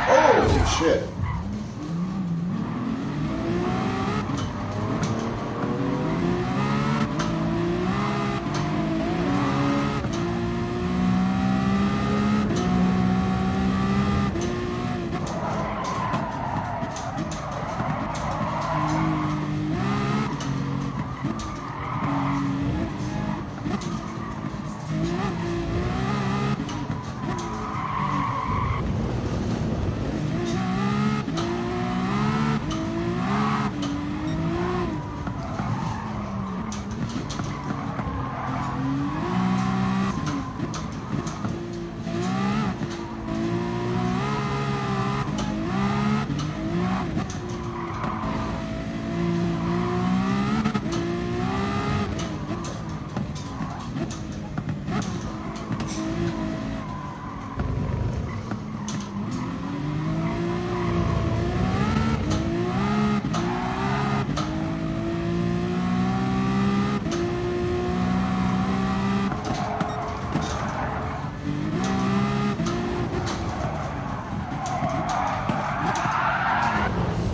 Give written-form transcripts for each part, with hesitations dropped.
Holy shit.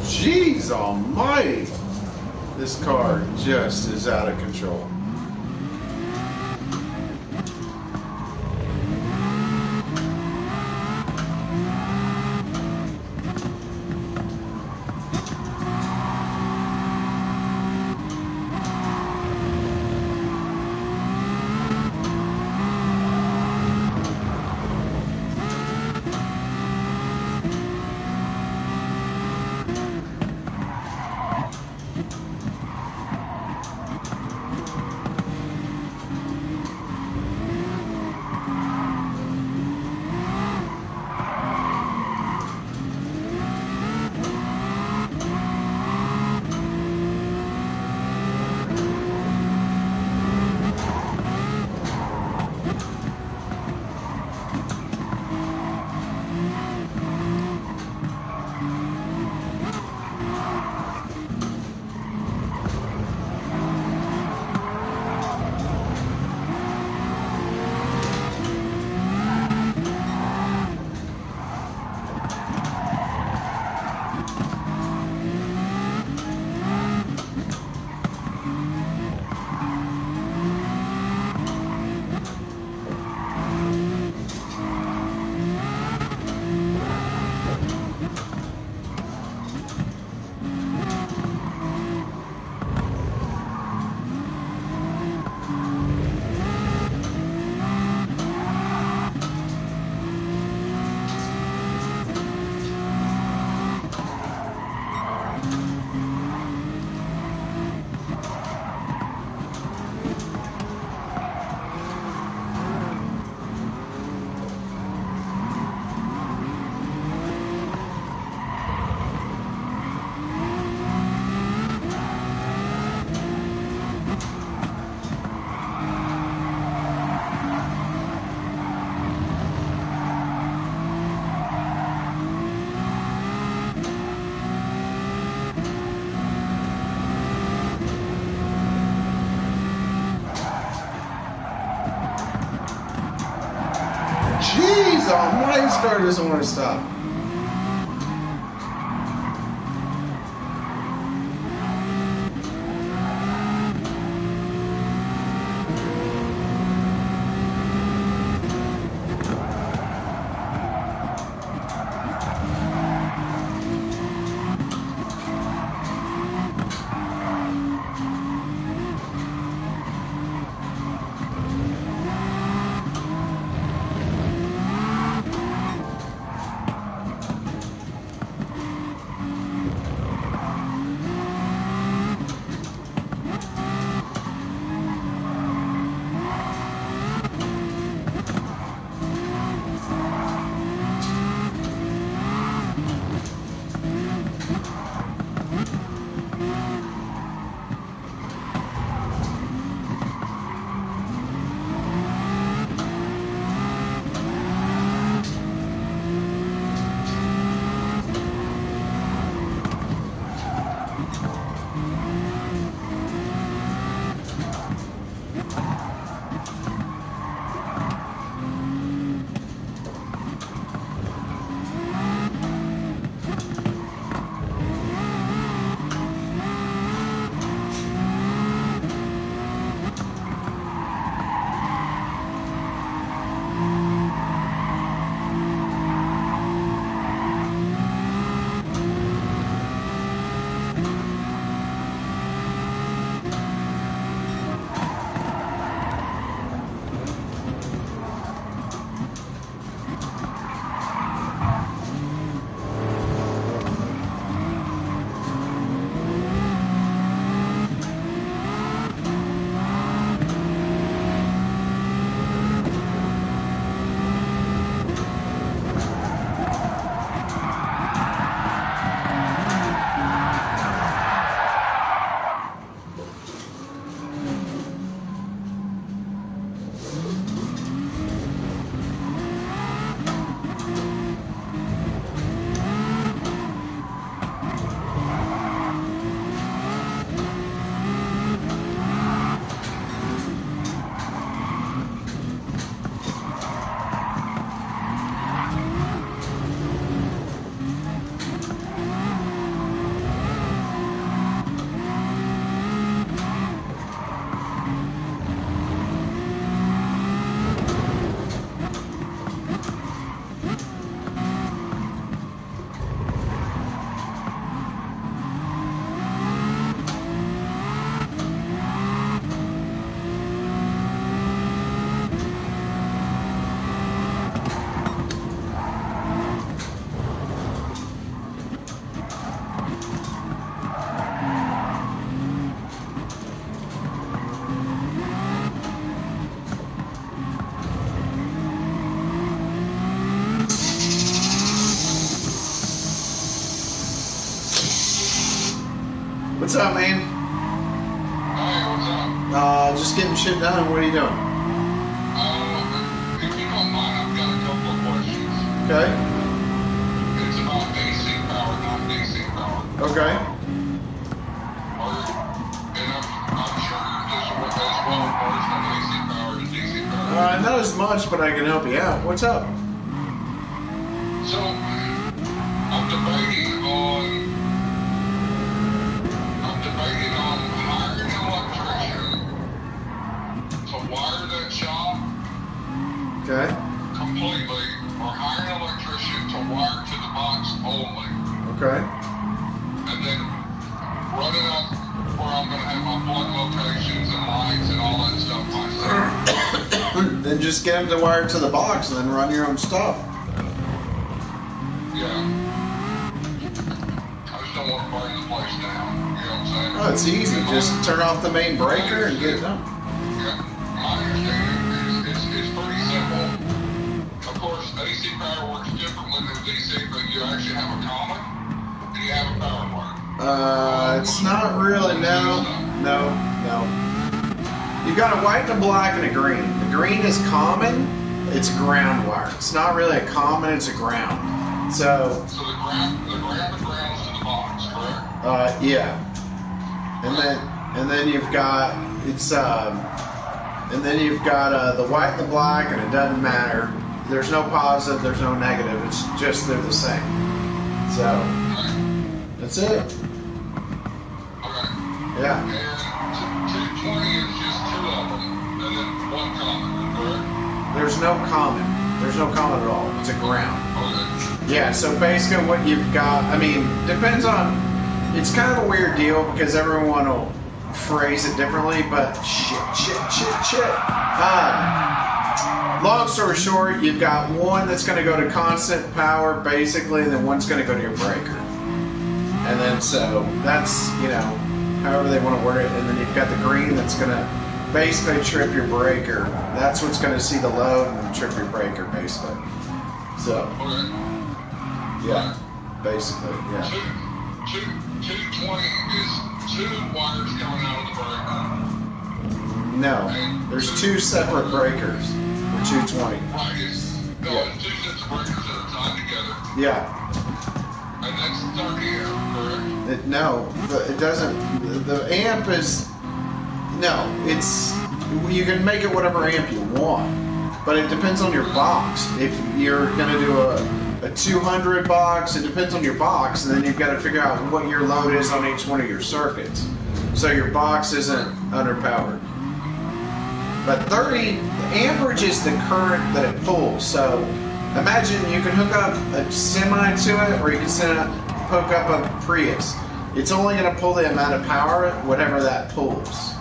Jeez almighty. This car just is out of control. Jeez almighty, this car doesn't want to stop. What's up, man? Hey, what's up? Just getting shit done. What are you doing? If you don't mind, I've got a couple of questions. Okay. It's about AC power, not DC power. Okay. And I'm sure you're just as well versed on AC power as DC power. Not as much, but I can help you out. What's up? So, I'm debating on hiring an electrician to wire that shop Okay. completely, or hire an electrician to wire to the box only, Okay. and then run it up where I'm going to have my plug locations and lights and all that stuff myself. Then just get them to wire to the box and then run your own stuff. Yeah. I just don't want to burn the place down. You know what I'm saying? Oh, it's easy. Just turn off the main breaker and get it done. Yeah. My understanding is pretty simple. Of course, AC power works differently than DC, but you actually have a common and you have a power wire. It's not really. No. You've got a white, a black, and a green. The green is common. It's a ground wire. It's not really a common. It's a ground. So the ground grounds to the box, correct? Yeah. And then you've got the white and the black, and it doesn't matter. There's no positive, there's no negative. It's just they're the same. So that's it. Okay. Yeah. And 220 is just two of them, and then one common, correct? There's no common. There's no common at all. It's a ground. Okay. Yeah. So basically, what you've got, I mean, depends on. It's kind of a weird deal because everyone will phrase it differently, but shit. Long story short, you've got one that's going to go to constant power, basically, and then one's going to go to your breaker. And then so that's, however they want to word it. And then you've got the green that's going to basically trip your breaker. That's what's going to see the load and then trip your breaker, basically. So, Okay. yeah, basically, yeah. 220 is two wires coming out of the breaker. No, there's two separate breakers for 220. Right, it's two sets of breakers at a time together. Yeah. And that's 30 amp, correct? No, it doesn't. The amp is. No, it's. You can make it whatever amp you want, but it depends on your box. If you're going to do a 200 box, it depends on your box, and then you've got to figure out what your load is on each one of your circuits. So your box isn't underpowered. But 30, the amperage is the current that it pulls. So imagine you can hook up a semi to it, or you can hook up a Prius. It's only going to pull the amount of power, whatever that pulls.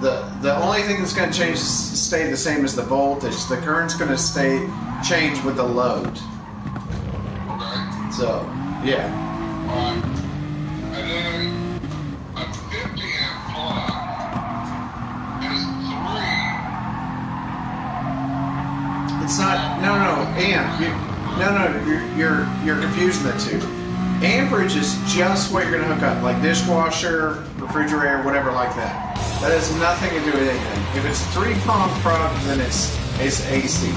The only thing that's going to change, stay the same as the voltage. The current's going to change with the load. Okay. So, yeah. Alright. And then a 50 amp plug is 3. It's not. No, amp. You're confusing the two. Amperage is just what you're going to hook up, like dishwasher, refrigerator, whatever like that. That has nothing to do with anything. If it's 3-prong plug, then it's AC.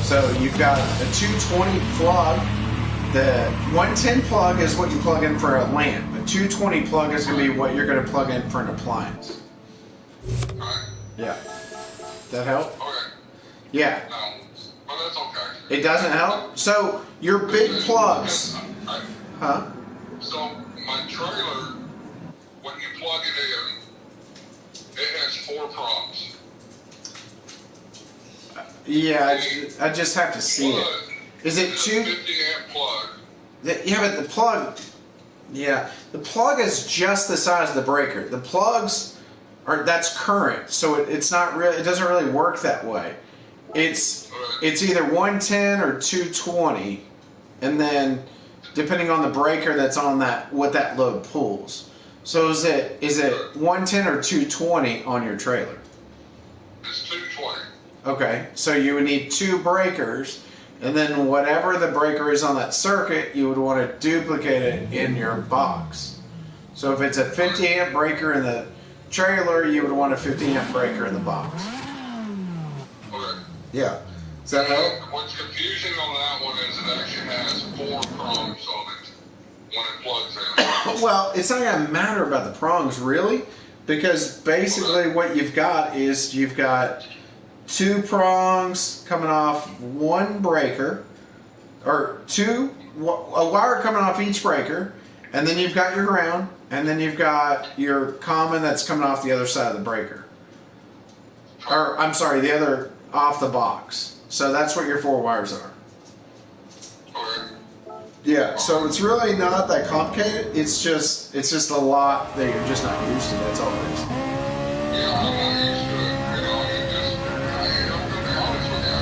So you've got a 220 plug. The 110 plug is what you plug in for a lamp. A 220 plug is going to be what you're going to plug in for an appliance. Alright. Yeah. That help? Okay. Yeah. No. But that's okay. It doesn't help? So your big plugs. Huh? So my trailer, when you plug it in, it has 4 prongs. Yeah, I just have to see it. Is it 50 amp plug. Yeah, but the plug. Yeah, the plug is just the size of the breaker. The plugs that's current, so it's not really. It doesn't really work that way. It's either 110 or 220, and then depending on the breaker that's on that, what that load pulls. So is it 110 or 220 on your trailer? It's 220. Okay, so you would need 2 breakers, and then whatever the breaker is on that circuit, you would want to duplicate it in your box. So if it's a 50 amp breaker in the trailer, you would want a 50 amp breaker in the box. Okay. Yeah. So what's confusing on that one is it actually has 4 prongs on it when it plugs in. Well, it's not going to matter about the prongs really, because basically what you've got is you've got 2 prongs coming off one breaker, or a wire coming off each breaker, and then you've got your ground, and then you've got your common that's coming off the other side of the breaker. Or, I'm sorry, the other off the box. So that's what your 4 wires are. Okay. Yeah, so it's really not that complicated. It's just a lot that you're just not used to. That's all it is. Yeah, I'm not used to it. You know, it just, I'm going to be honest with you.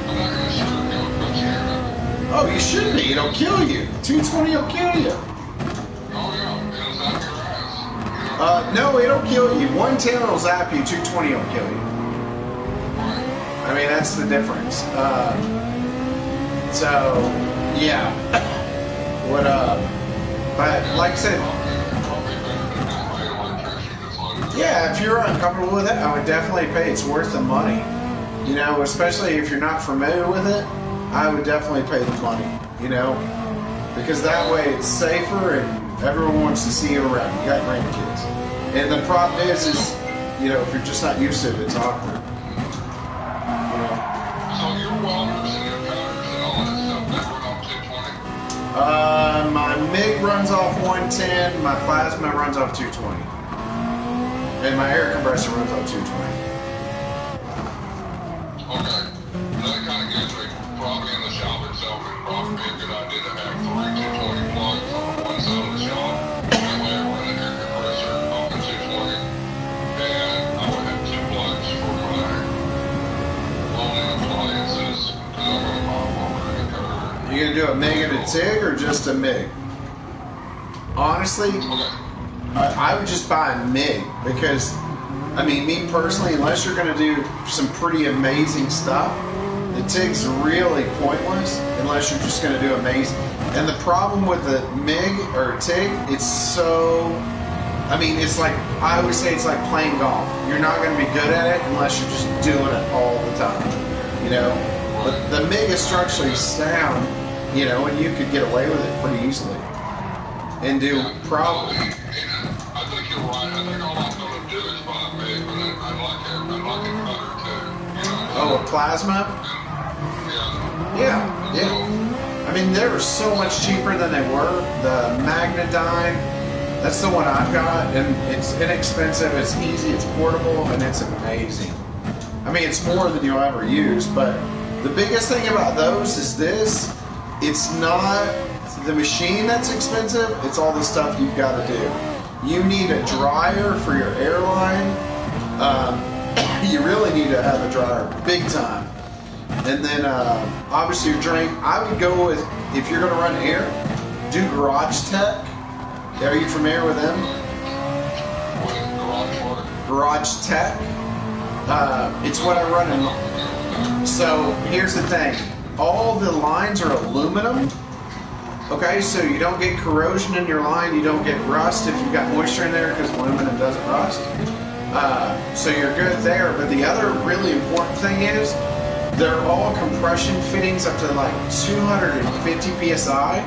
I'm not going to sugarcoat what's here. Oh, you shouldn't be. It'll kill you. 220 will kill you. Oh, yeah. It'll zap your ass. No, it'll kill you. 110 will zap you. 220 will kill you. I mean, that's the difference. So, yeah. But like I said, yeah, if you're uncomfortable with it, I would definitely pay. It's worth the money. You know, especially if you're not familiar with it, I would definitely pay the money, you know, because that way it's safer and everyone wants to see you around. You got grandkids. And the problem is, you know, if you're just not used to it, it's awkward. So your welders and your cutters and all that stuff, they run off 220? My MIG runs off 110, my plasma runs off 220. And my air compressor runs off 220. Okay. That kind of gives me, probably in the shop itself, it'd probably be a good idea to have 3 220 plugs on one side of the shop. That way I run an air compressor off the 220. And I would have 2 plugs for my welding appliances, because I'm going to buy a welder and a cutter. You gonna do a MIG and a TIG or just a MIG? Honestly, Okay. I would just buy a MIG because, I mean, me personally, unless you're gonna do some pretty amazing stuff, the TIG's really pointless unless you're just gonna do amazing. And the problem with the MIG or TIG, it's so, I mean, it's like, I always say it's like playing golf. You're not gonna be good at it unless you're just doing it all the time, you know? But the MIG is structurally sound, you know, and you could get away with it pretty easily. And do probably. I think you're right. I think all I'm going to do is buy a MIG, but I'd like a cutter too. You know? Oh, a plasma? Yeah. Yeah. I mean, they were so much cheaper than they were. The Magnadyne, that's the one I've got, and it's inexpensive, it's easy, it's portable, and it's amazing. I mean, it's more than you'll ever use, but the biggest thing about those is this. It's not the machine that's expensive, it's all the stuff you've got to do. You need a dryer for your airline. You really need to have a dryer, big time. And then obviously your drain, I would go with, if you're going to run air, do Garage Tech. Are you familiar with them? Garage Tech. It's what I run in. So here's the thing. All the lines are aluminum. Okay, so you don't get corrosion in your line, you don't get rust if you've got moisture in there because aluminum doesn't rust. So you're good there. But the other really important thing is they're all compression fittings up to like 250 psi.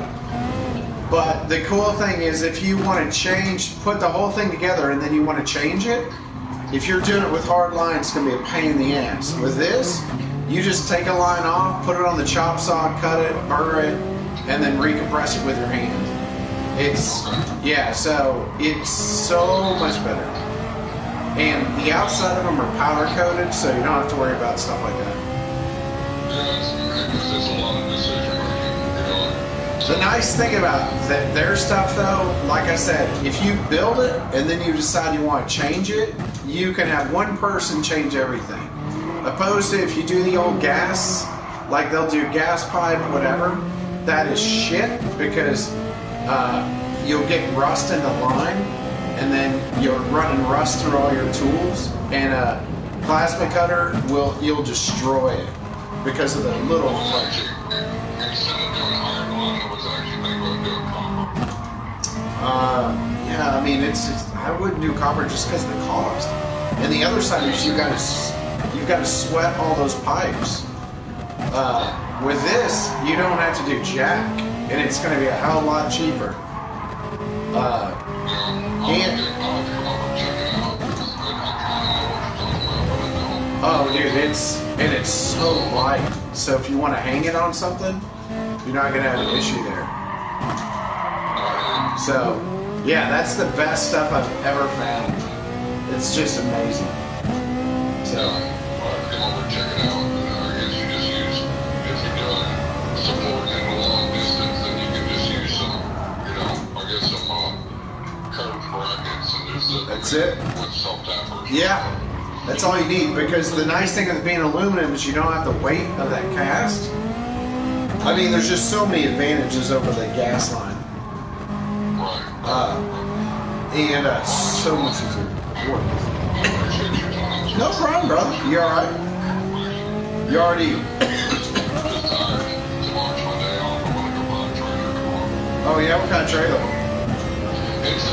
But the cool thing is if you want to change, put the whole thing together and then you want to change it, if you're doing it with hard lines, it's going to be a pain in the ass. With this, you just take a line off, put it on the chop saw, cut it, burr it, and then recompress it with your hand. It's, yeah, so it's so much better. And the outside of them are powder coated, so you don't have to worry about stuff like that. Yeah, it's just a lot of decision making. The nice thing about their stuff, though, like I said, if you build it and then you decide you want to change it, you can have one person change everything. Opposed to if you do the old gas, like they'll do gas pipe, whatever, that is shit because you'll get rust in the line and then you're running rust through all your tools, and a plasma cutter you'll destroy it because of the little Yeah, I mean, I wouldn't do copper just because of the cost. And the other side is you've got to sweat all those pipes. With this, you don't have to do jack, and it's going to be a hell of a lot cheaper. Oh, dude, it's so light. So if you want to hang it on something, you're not going to have an issue there. So, yeah, that's the best stuff I've ever found. It's just amazing. So. I'll come over and check it out. I guess you just use, if you're doing support in a long distance, then you can just use some, I guess some curved brackets and just that's it. With self-tappers. Yeah, that's all you need, because the nice thing of being aluminum is you don't have the weight of that cast. I mean, there's just so many advantages over the gas line. Right. And so much easier to work with. No problem, brother. You all right? You already. Oh yeah, what kind of trailer? It's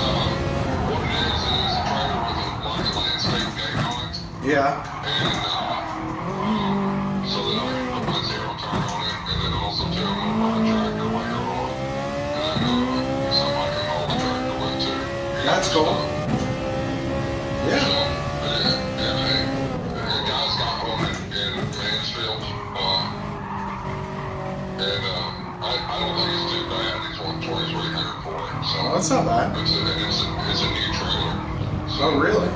what it is a trailer with a landscape gate on it. Yeah. And so that I can put my zero turn on it, and then also too, I'm gonna run a tractor later on, and then something I can hold the tractor with too. That's cool. Yeah. So, the guy's got one in Mansfield, and I don't think it's too bad. He's 120 for it, so Oh, that's not bad. it's a new trailer. So, Oh, really?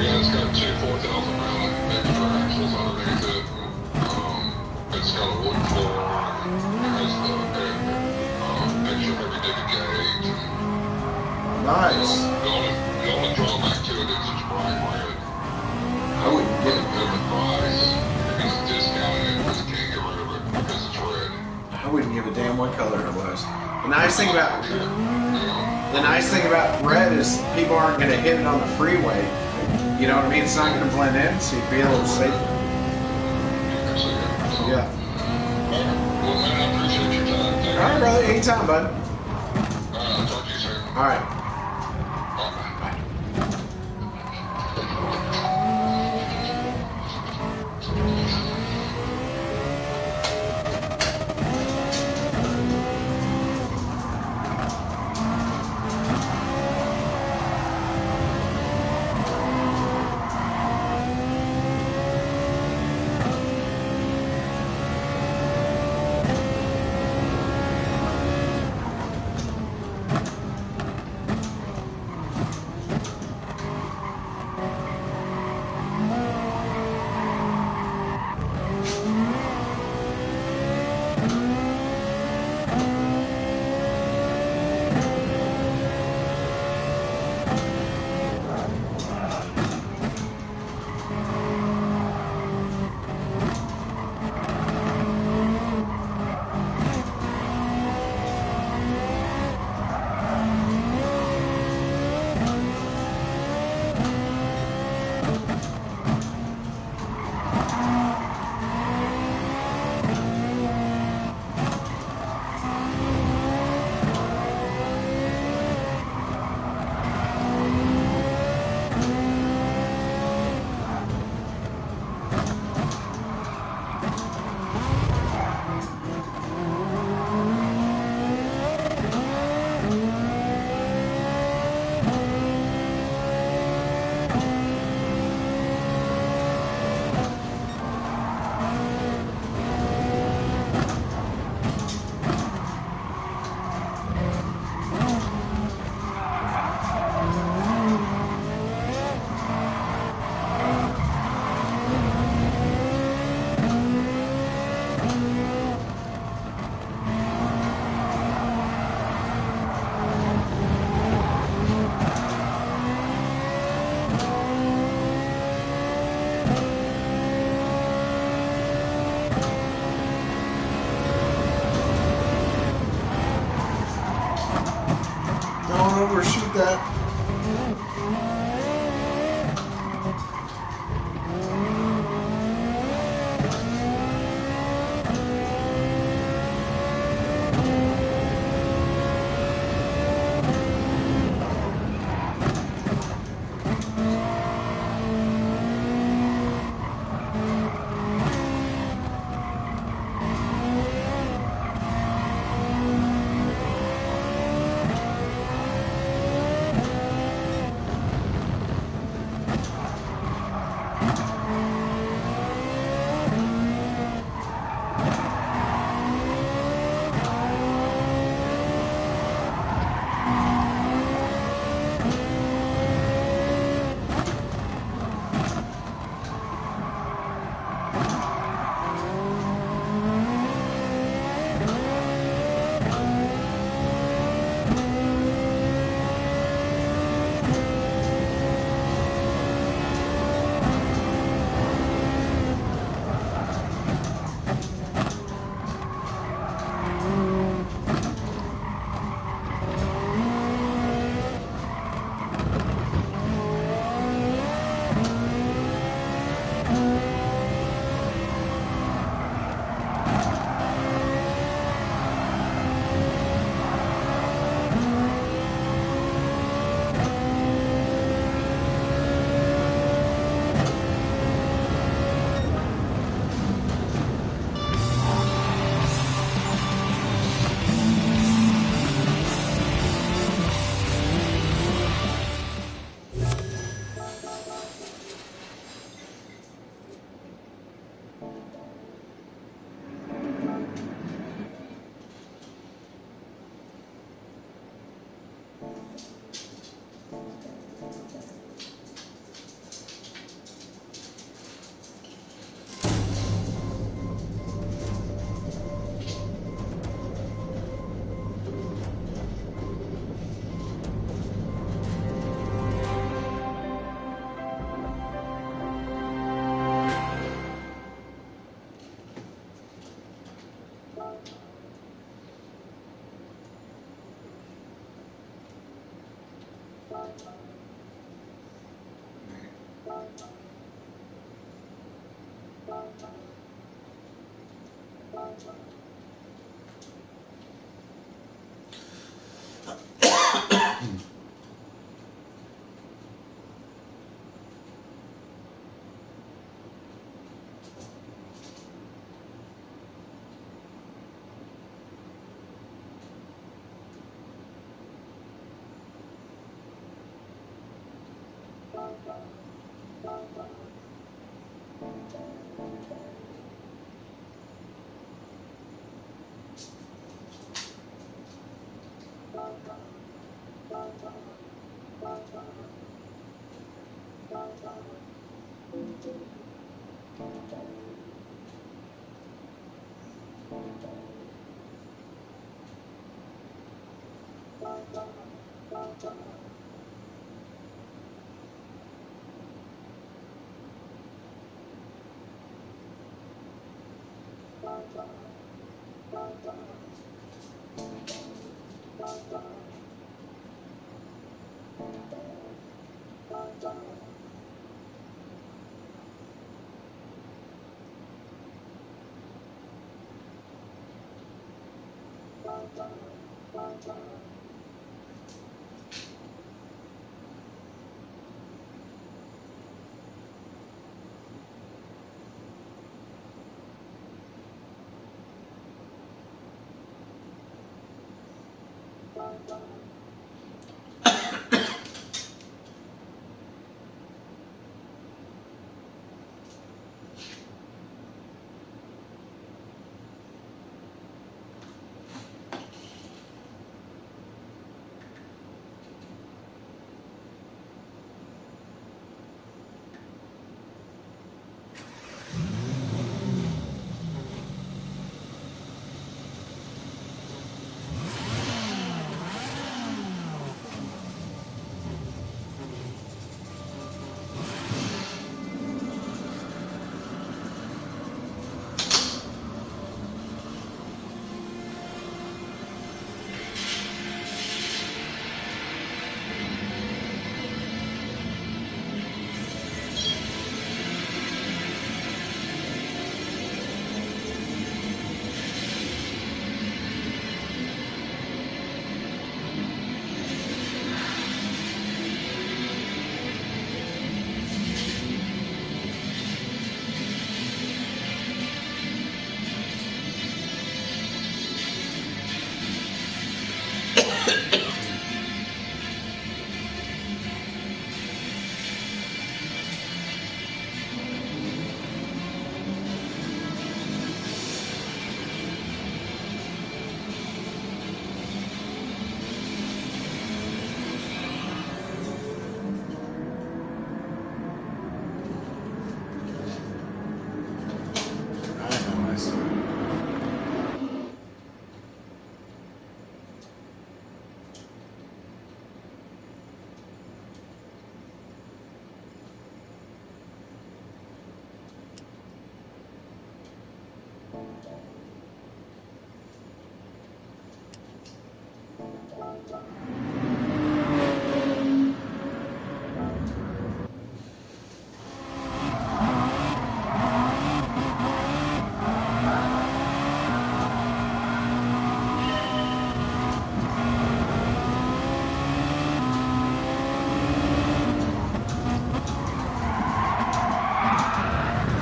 yeah, it's got two 4,000-pound extra axles underneath it. It's got a wood floor. It has the extra heavy duty gauge. Nice. The only drawback to it is it's bright red. I wouldn't get it. The price, if he's discounting it, because he can't get rid of it because it's red. I wouldn't give a damn what color it was. The nice thing about red is people aren't going to hit it on the freeway. You know what I mean? It's not going to blend in, so you'd be a little safer. Yeah. Well, man, I appreciate your time. Thank All right, you. brother. Anytime, bud. I'll talk to you soon. All right. Bye.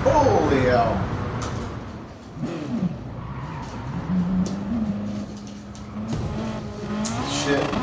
Holy hell. Shit.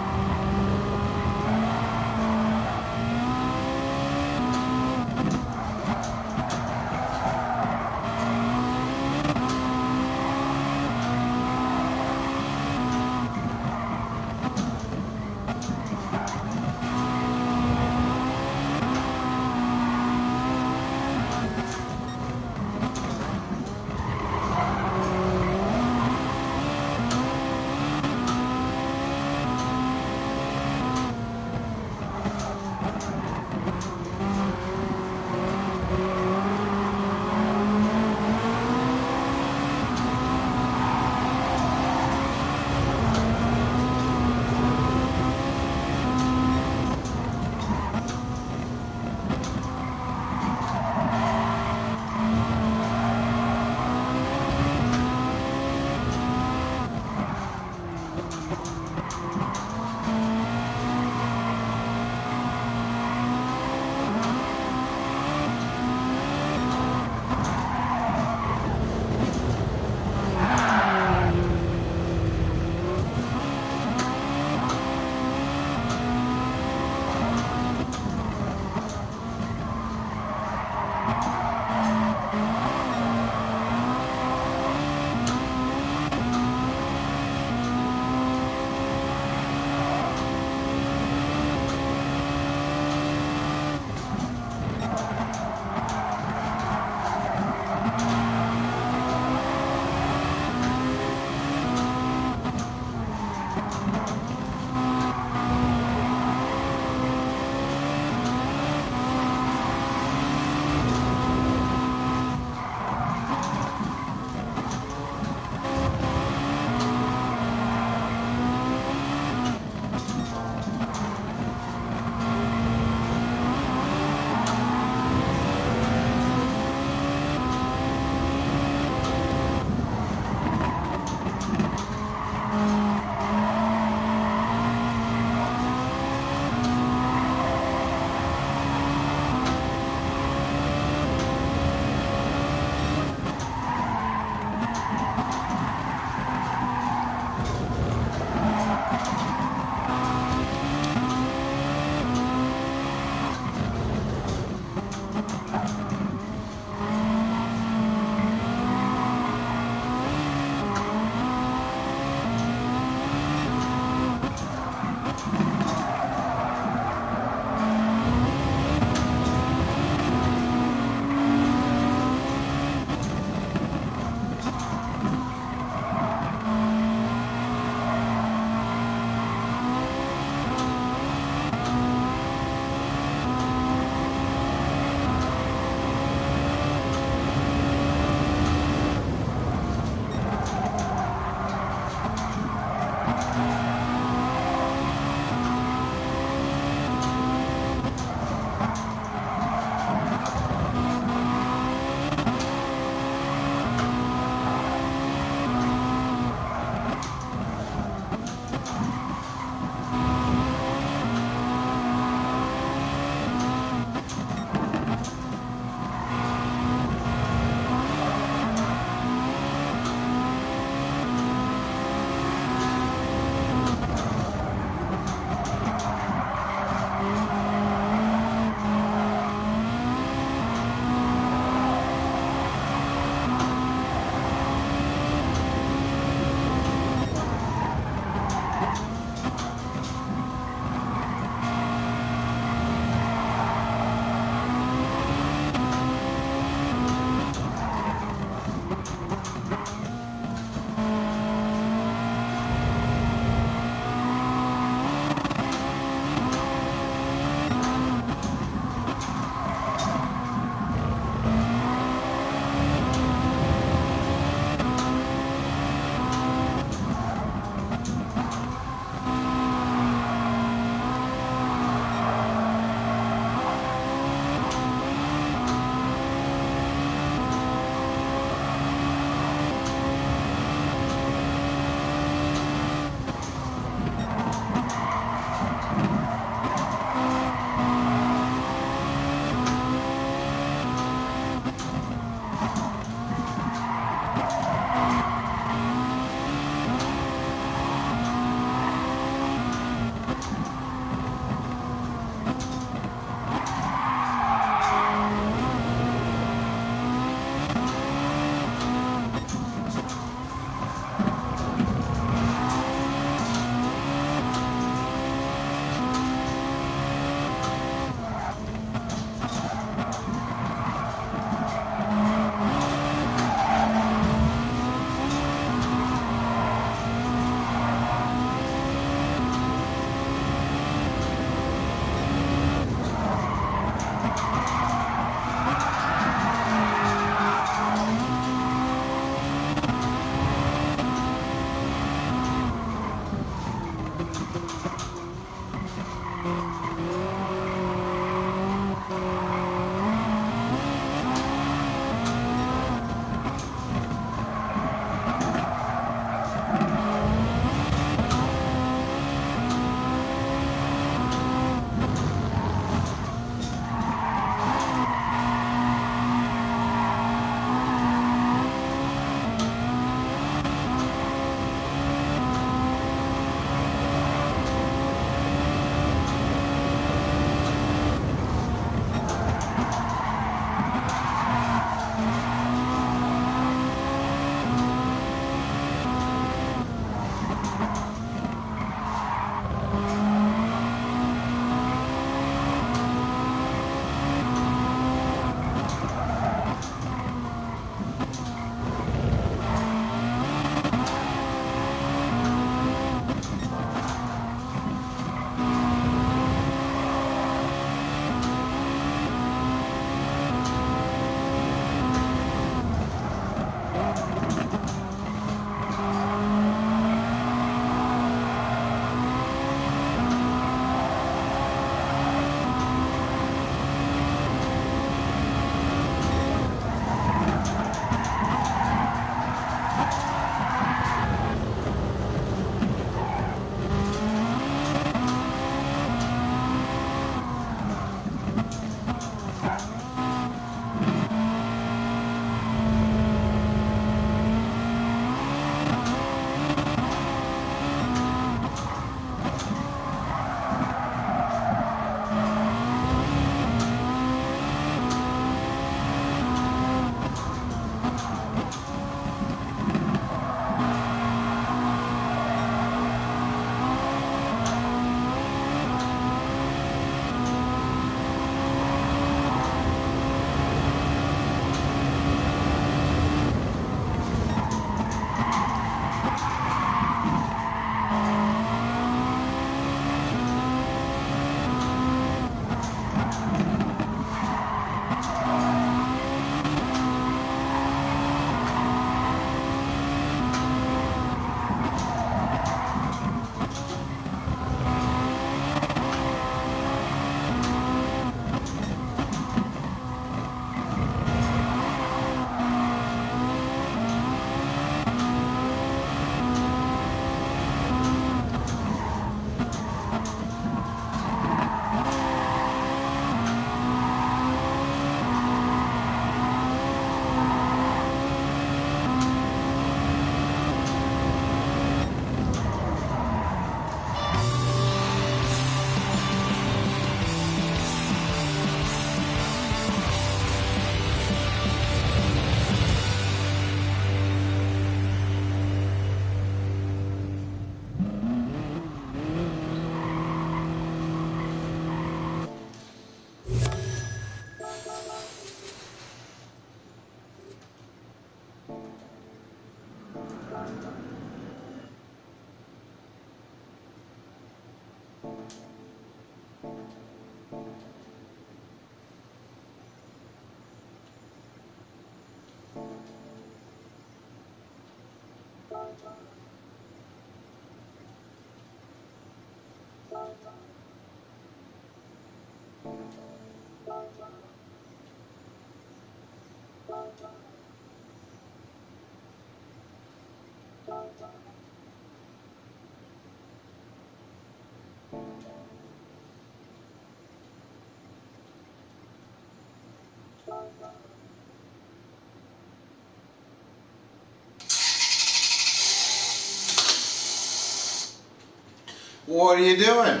What are you doing?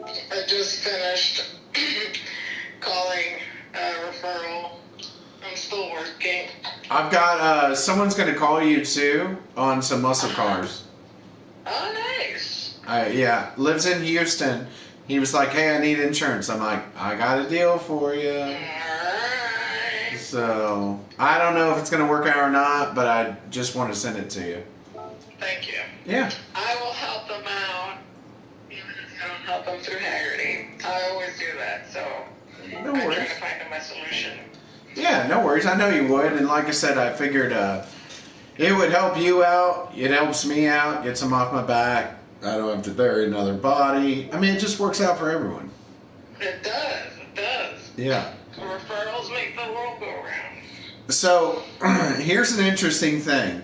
I just finished calling referral. I'm still working. I've got, someone's going to call you too on some muscle cars. Oh, nice. Yeah, lives in Houston. He was like, hey, I need insurance. I'm like, I got a deal for you. Alright. So, I don't know if it's going to work out or not, but I just want to send it to you. Thank you. Yeah. I will help them out, even if I don't help them through Haggerty. I always do that, so No I worries. try to find them a solution. Yeah, no worries. I know you would. And like I said, I figured it would help you out. It helps me out. Gets them off my back. I don't have to bury another body. I mean, it just works out for everyone. It does. It does. Yeah. Referrals make the world go round. So, here's an interesting thing.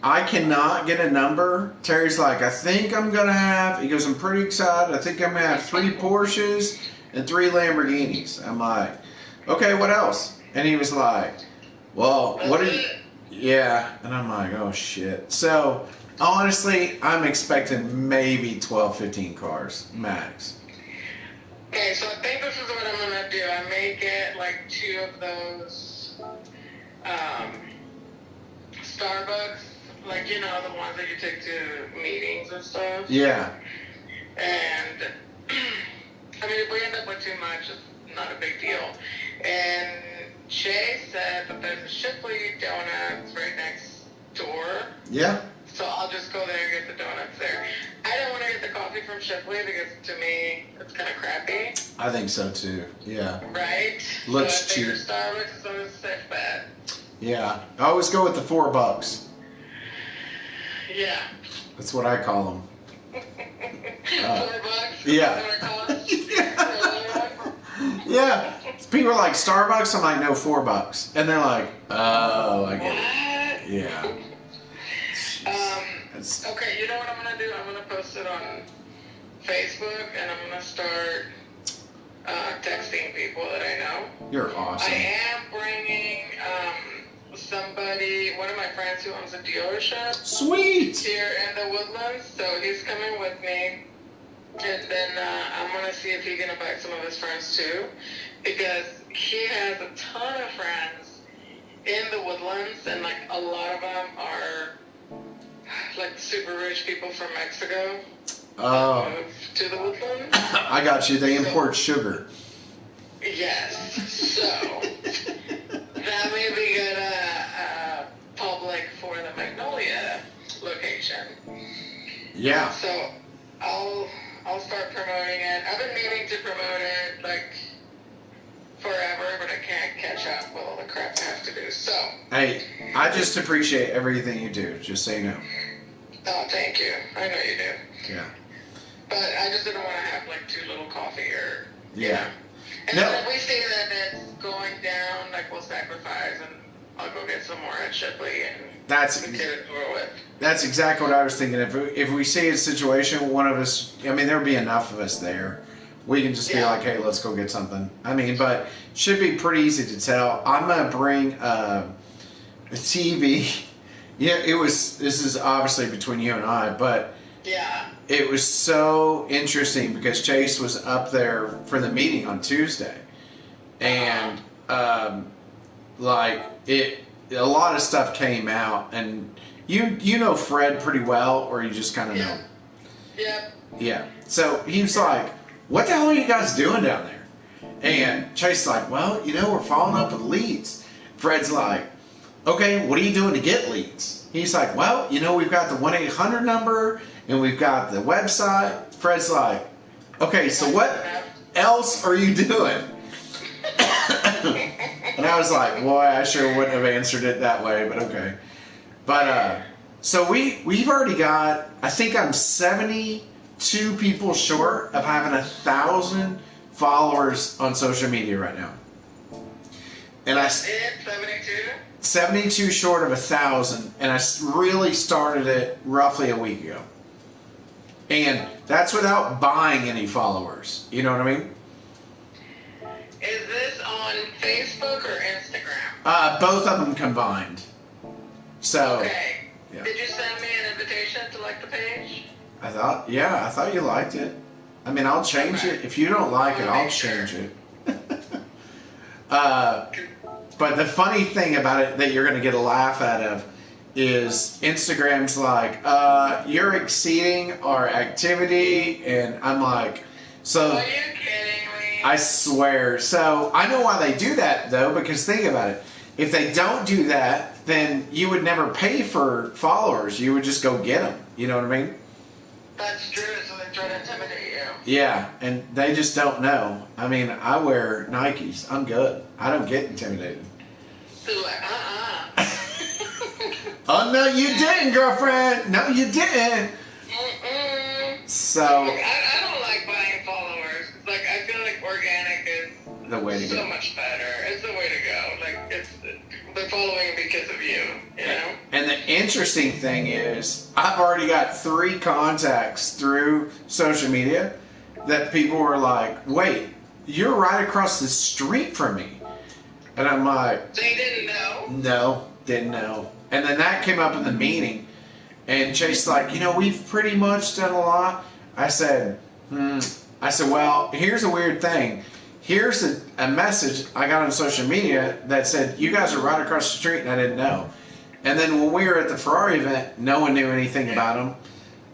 I cannot get a number. Terry's like, I think I'm going to have, he goes, I'm pretty excited. I think I'm going to have 3 Porsches and 3 Lamborghinis. I'm like, okay, what else? And he was like, well, what are you, yeah. And I'm like, oh shit. So, honestly, I'm expecting maybe 12, 15 cars, max. Okay, so I think this is what I'm going to do. I may get like 2 of those Starbucks, like, you know, the ones that you take to meetings and stuff. Yeah. And, I mean, if we end up with too much, it's not a big deal. And Jay said that there's a Shipley Donuts right next door. Yeah. So I'll just go there and get the donuts there. I don't want to get the coffee from Shipley because to me it's kind of crappy. I think so too. Yeah. Right? Looks so cheap. Starbucks is always a safe bet. Yeah. I always go with the $4. Yeah. That's what I call them. $4? Yeah. That's what I call it? Yeah. People are like, Starbucks? I'm like, no, $4. And they're like, oh, I get it. Yeah. Okay, you know what I'm going to do? I'm going to post it on Facebook, and I'm going to start texting people that I know. You're awesome. I am bringing somebody, one of my friends who owns a dealership. Sweet! Here in the Woodlands, so he's coming with me. And then I'm going to see if he can invite some of his friends too, because he has a ton of friends in the Woodlands, and like a lot of them are like super rich people from Mexico. Oh. To the Woodlands. I got you. They import sugar. Yes. So that may be good public for the Magnolia location. Yeah. So I'll start promoting it. I've been meaning to promote it like forever, but I can't catch up with all the crap I have to do. So hey, I just appreciate everything you do. Just so you know. Oh, thank you. I know you do. Yeah. But I just didn't want to have like too little coffee or yeah. And no. then if we see that it's going down, like we'll sacrifice and I'll go get some more at Shipley and that's get it over with. That's exactly what I was thinking. If we see a situation, one of us, I mean, there'll be enough of us there. We can just be like, hey, let's go get something. I mean, but should be pretty easy to tell. I'm going to bring a TV. Yeah, this is obviously between you and I, but yeah, it was so interesting because Chase was up there for the meeting on Tuesday. And, a lot of stuff came out, and you know Fred pretty well, or you just kind of know? Yep. Yeah. So he was like, what the hell are you guys doing down there? And Chase's like, well, we're following up with leads. Fred's like, okay, what are you doing to get leads? He's like, well, we've got the 1-800 number, and we've got the website. Fred's like, okay, so what else are you doing? And I was like, boy, I sure wouldn't have answered it that way, but okay. But so we've already got. I think I'm 72 people short of having 1,000 followers on social media right now. And I 72 short of 1,000, and I really started it roughly a week ago. And that's without buying any followers. You know what I mean? Is this on Facebook or Instagram? Both of them combined. So. Okay. Yeah. Did you send me an invitation to like the page? I thought you liked it. I mean, I'll change it. If you don't like it, I'll change it. But the funny thing about it that you're going to get a laugh out of is Instagram's like, you're exceeding our activity, and I'm like, so. Are you kidding me? I swear. So I know why they do that though, because think about it. If they don't do that, then you would never pay for followers. You would just go get them. You know what I mean? That's true. So they try to intimidate you. Yeah, and they just don't know. I mean, I wear Nikes. I'm good. I don't get intimidated. They're like, Oh, no, you didn't, girlfriend. No, you didn't. So. I don't like buying followers. Like, I feel like organic is the way to so go. much better. It's the way to go. Like, they're following because of you, you know? And the interesting thing is, I've already got 3 contacts through social media that people were like, wait, you're right across the street from me. And I'm like... They didn't know? No, didn't know. And then that came up in the meeting. And Chase's like, we've pretty much done a lot. I said, well, here's a weird thing. Here's a message I got on social media that said, you guys are right across the street, and I didn't know. And then when we were at the Ferrari event, no one knew anything about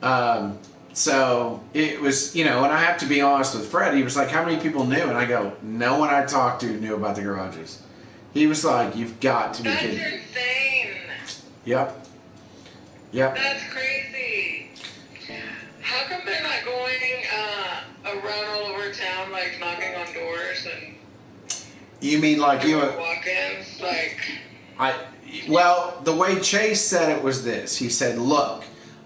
them. So it was, and I have to be honest with Fred. He was like, how many people knew? And I go, no one I talked to knew about the garages. He was like, you've got to be kidding. That's insane. Yep. That's crazy. How come they're not going around all over town, like knocking on doors and... You mean like you... walk-ins, like... Well, the way Chase said it was this. He said, look,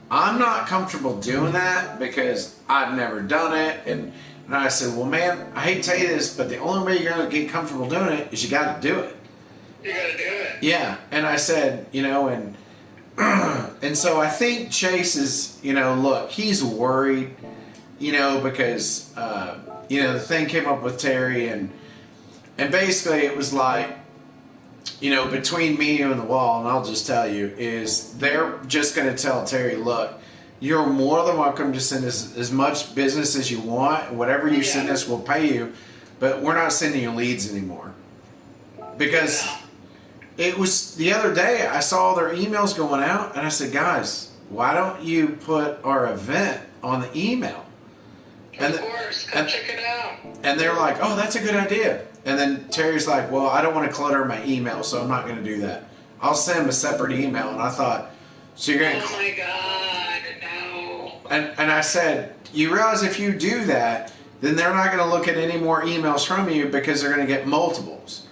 I'm not comfortable doing that because I've never done it. And I said, well, man, I hate to tell you this, but the only way you're going to get comfortable doing it is you got to do it. You got to do it. Yeah. And I said, and so I think Chase is, look, he's worried, because, the thing came up with Terry and basically it was like, between me and the wall, and I'll just tell you, is they're just going to tell Terry, look, you're more than welcome to send us as much business as you want. Whatever you send us, we'll pay you, but we're not sending you leads anymore. Because it was the other day, I saw their emails going out, and I said, guys, why don't you put our event on the email? Of course, come check it out. And they're like, oh, that's a good idea. And then Terry's like, well, I don't want to clutter my email, so I'm not going to do that. I'll send him a separate email. And I thought, so you're going to... Oh, my God, no. And I said, you realize if you do that, then they're not going to look at any more emails from you because they're going to get multiples.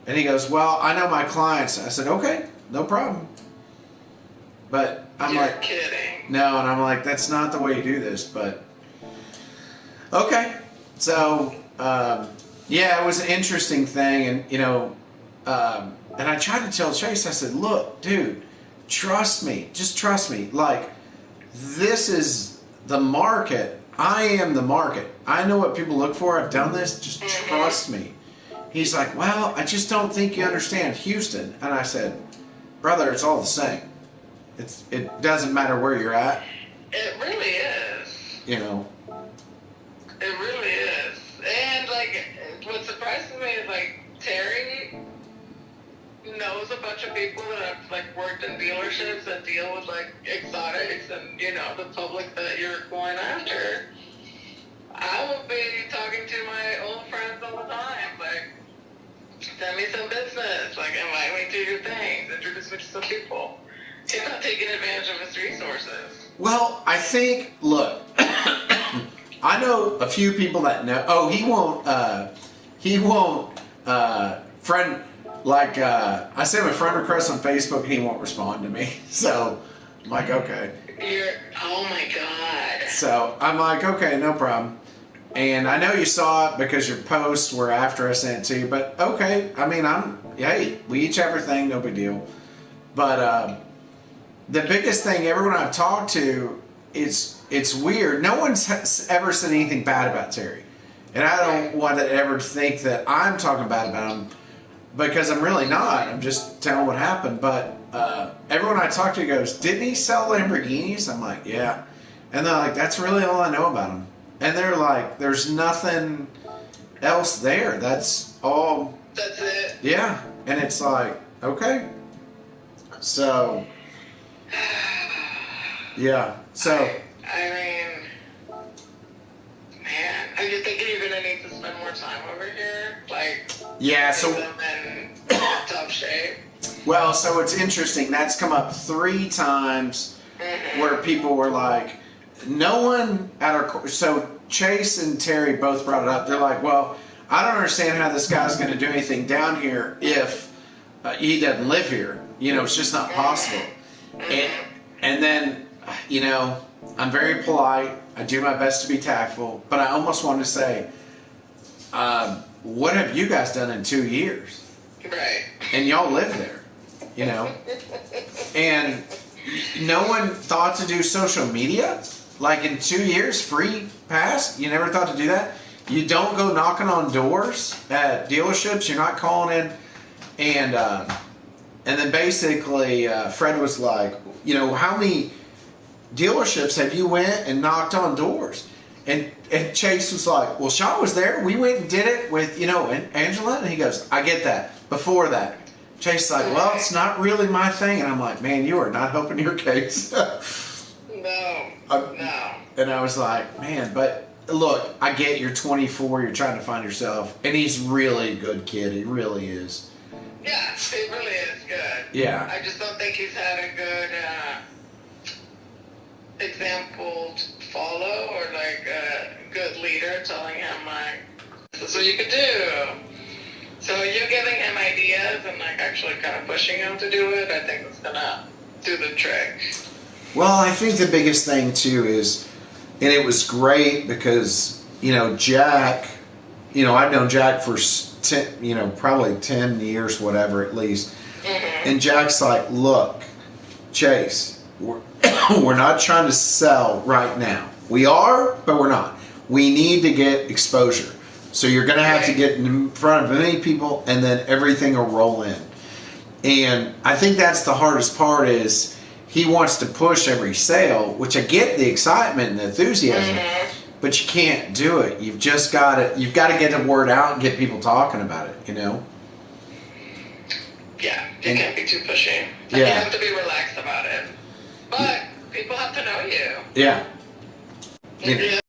And he goes, well, I know my clients. I said, okay, no problem. But I'm You're like... kidding. No, and I'm like, that's not the way you do this, but... Okay, so... yeah, it was an interesting thing, and and I tried to tell Chase, I said, look, dude, trust me, just trust me. Like, this is the market. I am the market. I know what people look for. I've done this. Just trust me. He's like, well, I just don't think you understand Houston. And I said, brother, it's all the same. It doesn't matter where you're at. It really is. It really is. And, like, what surprises me is, like, Terry knows a bunch of people that have, like, worked in dealerships that deal with, like, exotics and, the public that you're going after. I will be talking to my old friends all the time, like, send me some business, like, invite me to your things, introduce me to some people. He's not taking advantage of his resources. Well, I think, look... I know a few people that know. Oh, he won't. Friend Like, I sent him a friend request on Facebook and he won't respond to me. So I'm like, okay. Oh my God. So I'm like, okay, no problem. And I know you saw it because your posts were after I sent it to you, but okay. I mean, hey, we each have our thing, no big deal. But the biggest thing, everyone I've talked to, it's weird. No one's ever said anything bad about Terry. And I don't want to ever think that I'm talking bad about him, because I'm really not. I'm just telling what happened. But everyone I talk to goes, didn't he sell Lamborghinis? I'm like, yeah. And they're like, that's really all I know about him. And they're like, there's nothing else there. That's all. That's it. Yeah. And it's like, okay. So, yeah. So. I mean, man, I just think you're going to need to spend more time over here. Like, yeah, so. In top shape. Well, so it's interesting. That's come up 3 times where people were like, no one at our... So Chase and Terry both brought it up. They're like, well, I don't understand how this guy's going to do anything down here if he doesn't live here. You know, it's just not possible. And then, you know, I'm very polite. I do my best to be tactful. But I almost want to say, what have you guys done in 2 years? Right. And y'all live there, you know. And no one thought to do social media? Like in 2 years, free pass? You never thought to do that? You don't go knocking on doors at dealerships? You're not calling in? And then basically Fred was like, you know, how many dealerships have you went and knocked on doors? And Chase was like, well, Sean was there. We went and did it with, you know, Angela. And he goes, I get that. Before that. Chase is like, well, it's not really my thing. And I'm like, man, you are not helping your case. No. And I was like, man, but look, I get you're 24. You're trying to find yourself. And he's really a good kid. He really is. Yeah, he really is good. Yeah. I just don't think he's had a good example to follow, or like a good leader telling him, like, this is what you could do. So you giving him ideas and like actually kind of pushing him to do it, I think it's gonna do the trick. Well, I think the biggest thing too is, and it was great because, you know, Jack, you know, I've known Jack for 10, you know, probably 10 years, whatever, at least. And Jack's like, look, Chase, we're not trying to sell right now. We are, but we're not. We need to get exposure. So you're going to have to get in front of many people, and then everything will roll in. And I think that's the hardest part is he wants to push every sale, which I get the excitement and the enthusiasm, but you can't do it. You've just got to, get the word out and get people talking about it, you know? Yeah, you can't be too pushy. Yeah. You have to be relaxed about it. But people have to know you. Yeah. Yeah.